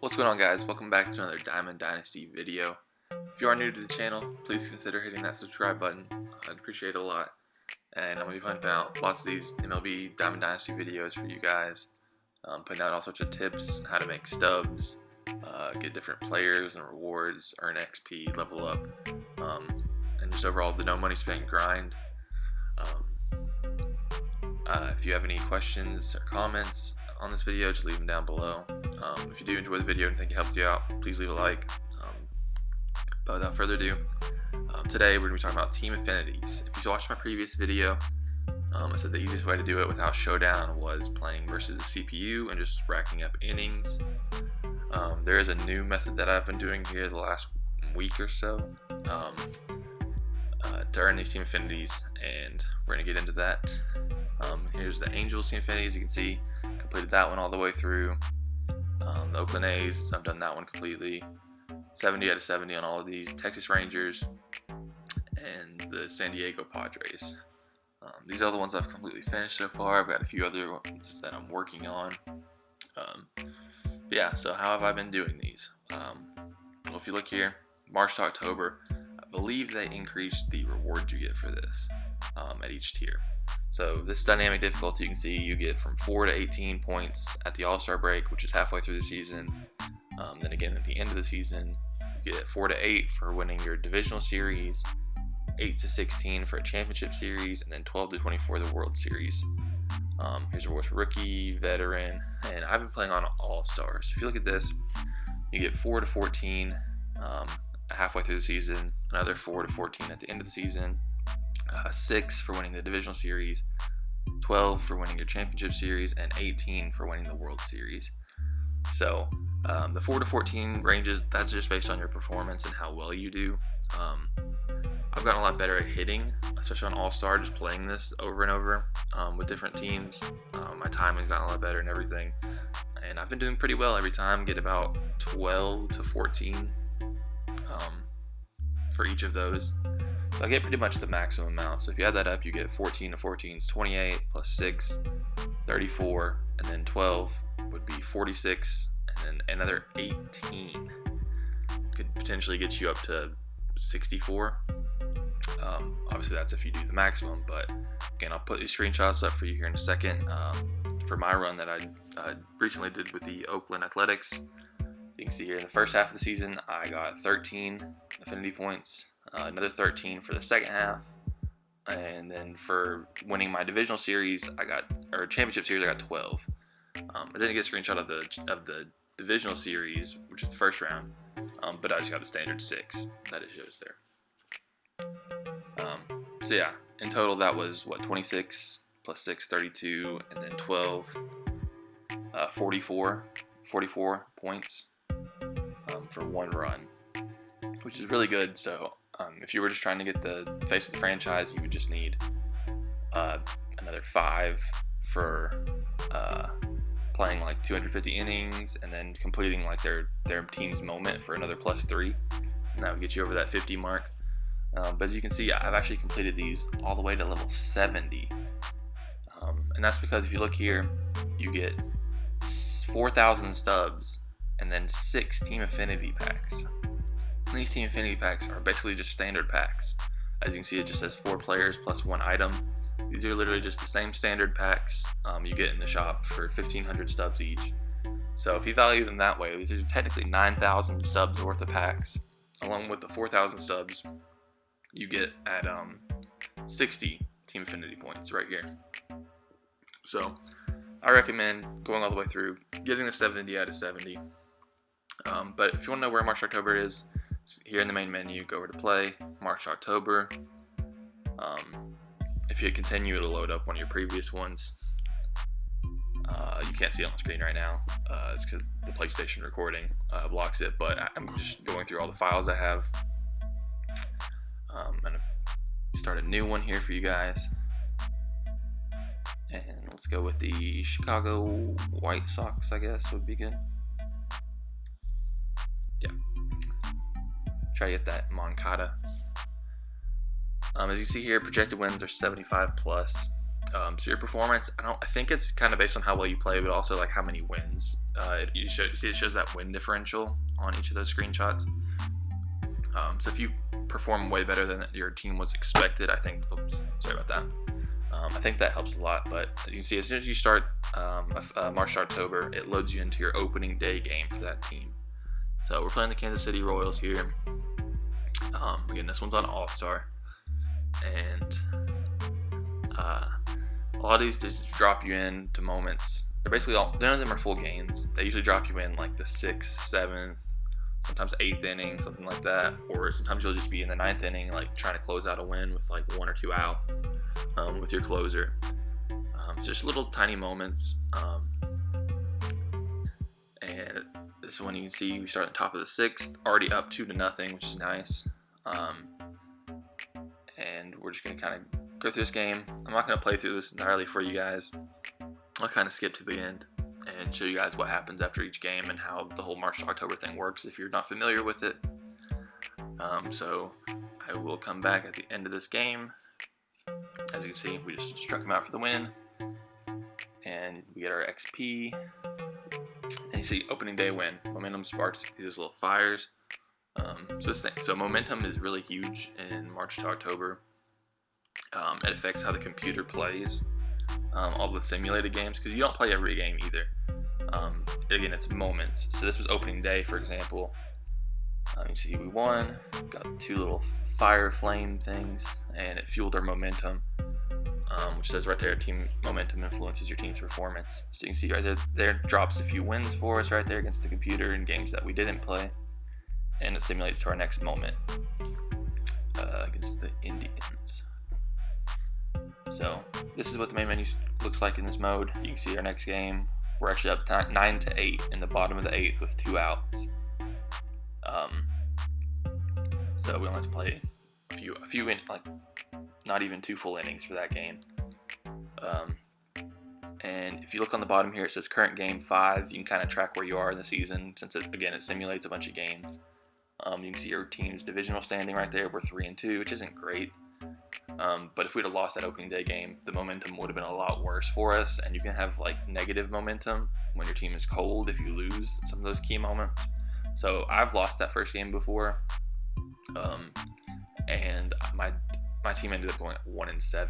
What's going on, guys? Welcome back to another Diamond Dynasty video. If you are new to the channel, please consider hitting that subscribe button. I'd appreciate it a lot. And I'm going to be putting out lots of these MLB Diamond Dynasty videos for you guys. Putting out all sorts of tips, how to make stubs, get different players and rewards, earn XP, level up, and just overall the no money spent grind. If you have any questions or comments on this video, just leave them down below. If you do enjoy the video and think it helped you out, please leave a like. But without further ado, today we're going to be talking about team affinities. If you watched my previous video, I said the easiest way to do it without Showdown was playing versus the CPU and just racking up innings. There is a new method that I've been doing here the last week or so to earn these team affinities, and we're going to get into that. Here's the Angels team affinities. You can see completed that one all the way through. The Oakland A's, I've done that one completely. 70 out of 70 on all of these. Texas Rangers and the San Diego Padres. These are the ones I've completely finished so far. I've got a few other ones that I'm working on. Yeah, so how have I been doing these? Well, if you look here, March to October, I believe they increased the rewards you get for this at each tier. So this dynamic difficulty, you can see you get from 4 to 18 points at the All-Star break, which is halfway through the season. Then again at the end of the season, you get 4 to 8 for winning your divisional series, 8 to 16 for a championship series, and then 12 to 24 the World Series. Here's rewards for rookie, veteran, and I've been playing on All-Stars. If you look at this, you get 4 to 14 halfway through the season, another 4 to 14 at the end of the season, 6 for winning the divisional series, 12 for winning your championship series, and 18 for winning the World Series. So the 4 to 14 ranges, that's just based on your performance and how well you do. I've gotten a lot better at hitting, especially on All-Star, just playing this over and over with different teams. My timing's gotten a lot better and everything, and I've been doing pretty well every time. Get about 12 to 14 for each of those. So I get pretty much the maximum amount. So if you add that up, you get 14 to 14 is 28, plus 6, 34, and then 12 would be 46, and then another 18 could potentially get you up to 64. Obviously that's if you do the maximum, but again, I'll put these screenshots up for you here in a second. For my run that I recently did with the Oakland Athletics, you can see here in the first half of the season I got 13 affinity points, another 13 for the second half, and then for winning my divisional series or championship series, I got 12. I didn't get a screenshot of the divisional series, which is the first round, but I just got a standard 6 that it shows there. So yeah, in total that was what, 26 plus 6, 32, and then 12, 44 points for one run, which is really good. So if you were just trying to get the face of the franchise, you would just need another 5 for playing like 250 innings and then completing like their team's moment for another plus 3, and that would get you over that 50 mark. But as you can see, I've actually completed these all the way to level 70, and that's because if you look here, you get 4,000 stubs and then 6 team affinity packs. And these team affinity packs are basically just standard packs. As you can see, it just says 4 players plus 1 item. These are literally just the same standard packs you get in the shop for 1,500 stubs each. So if you value them that way, these are technically 9,000 stubs worth of packs, along with the 4,000 stubs you get at 60 team affinity points right here. So I recommend going all the way through, getting the 70 out of 70. But if you want to know where March October is, here in the main menu, go over to play, March October. If you hit continue, it'll load up one of your previous ones. You can't see it on the screen right now. It's because the PlayStation recording blocks it, but I'm just going through all the files I have. I'm going to start a new one here for you guys. And let's go with the Chicago White Sox, I guess would be good. Yeah. Try to get that Moncada. As you see here, projected wins are 75 plus. So your performance, I think it's kind of based on how well you play, but also like how many wins it shows that win differential on each of those screenshots. So if you perform way better than your team was expected, I think, sorry about that. I think that helps a lot, but you can see as soon as you start March to October, it loads you into your opening day game for that team. So we're playing the Kansas City Royals here. Again, this one's on All-Star, and a lot of these just drop you into moments. They're basically none of them are full games. They usually drop you in like the 6th, 7th, sometimes 8th inning, something like that, or sometimes you'll just be in the 9th inning, like trying to close out a win with like 1 or 2 outs with your closer. So just little tiny moments. And this one you can see we start at the top of the 6th, already up 2-0, which is nice. And we're just gonna kind of go through this game. I'm not gonna play through this entirely for you guys. I'll kind of skip to the end and show you guys what happens after each game and how the whole March to October thing works if you're not familiar with it. So I will come back at the end of this game. As you can see, we just struck him out for the win, and we get our XP. And you see, opening day win. Momentum sparked these little fires. So momentum is really huge in March to October. It affects how the computer plays all the simulated games, because you don't play every game either. Again, it's moments. So this was opening day, for example. You see, we won, got 2 little fire flame things, and it fueled our momentum, which says right there, team momentum influences your team's performance. So you can see right there drops a few wins for us right there against the computer in games that we didn't play, and it simulates to our next moment against the Indians. So this is what the main menu looks like in this mode. You can see our next game. We're actually up 9-8 in the bottom of the 8th with 2 outs. So we only have to play a few like not even 2 full innings for that game. And if you look on the bottom here, it says current game 5. You can kind of track where you are in the season, since it simulates a bunch of games. You can see your team's divisional standing right there. We're 3-2, which isn't great. But if we'd have lost that opening day game, the momentum would have been a lot worse for us, and you can have like negative momentum when your team is cold if you lose some of those key moments. So I've lost that first game before, and my team ended up going 1-7,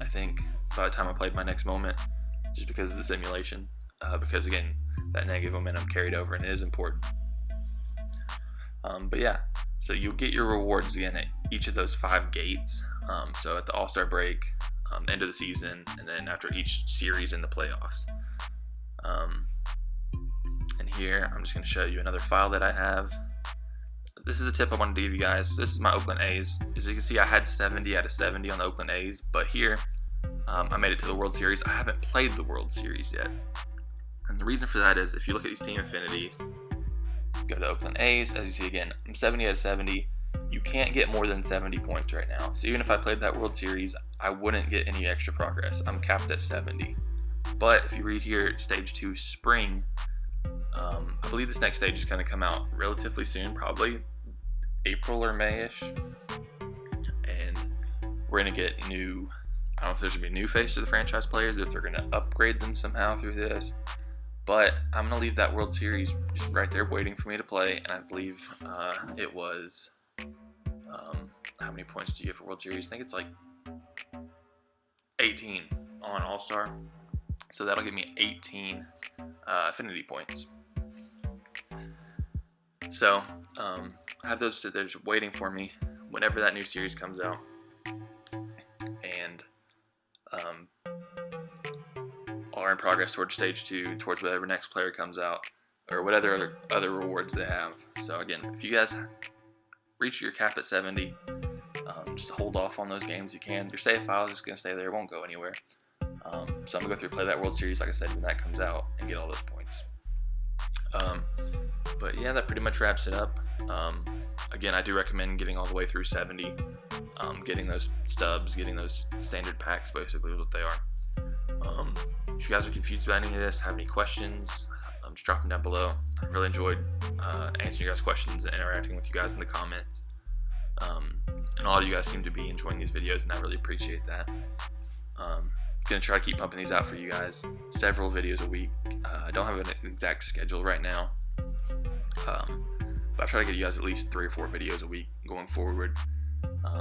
I think, by the time I played my next moment, just because of the simulation. Because again, that negative momentum carried over, and it is important. But yeah, so you'll get your rewards again at each of those 5 gates. So at the All-Star break, end of the season, and then after each series in the playoffs. And here, I'm just going to show you another file that I have. This is a tip I wanted to give you guys. This is my Oakland A's. As you can see, I had 70 out of 70 on the Oakland A's, but here, I made it to the World Series. I haven't played the World Series yet. And the reason for that is, if you look at these team affinities, go to the Oakland A's, as you see again, I'm 70 out of 70. You can't get more than 70 points right now. So even if I played that World Series, I wouldn't get any extra progress. I'm capped at 70. But if you read here, Stage 2 Spring, I believe this next stage is going to come out relatively soon, probably April or May-ish. And we're going to get new, I don't know if there's going to be new face to the franchise players, if they're going to upgrade them somehow through this. But I'm going to leave that World Series just right there waiting for me to play. And I believe it was, how many points do you get for World Series? I think it's like 18 on All-Star. So that'll give me 18 affinity points. So I have those sit there just waiting for me whenever that new series comes out. And are in progress towards Stage 2, towards whatever next player comes out, or whatever other rewards they have. So again, if you guys reach your cap at 70, just hold off on those games you can. Your save file is just going to stay there, it won't go anywhere. So I'm going to go through and play that World Series, like I said, when that comes out, and get all those points. But yeah, that pretty much wraps it up. Again, I do recommend getting all the way through 70, getting those stubs, getting those standard packs, basically is what they are. If you guys are confused about any of this, have any questions, just drop them down below. I really enjoyed answering you guys' questions and interacting with you guys in the comments. And a lot of you guys seem to be enjoying these videos, and I really appreciate that. Gonna try to keep pumping these out for you guys, several videos a week. I don't have an exact schedule right now, but I'll try to get you guys at least 3 or 4 videos a week going forward.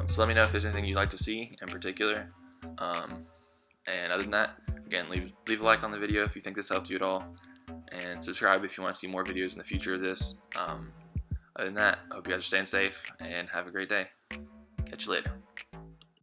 So let me know if there's anything you'd like to see in particular. And other than that, again, leave a like on the video if you think this helped you at all, and subscribe if you want to see more videos in the future of this. Other than that, I hope you guys are staying safe and have a great day. Catch you later.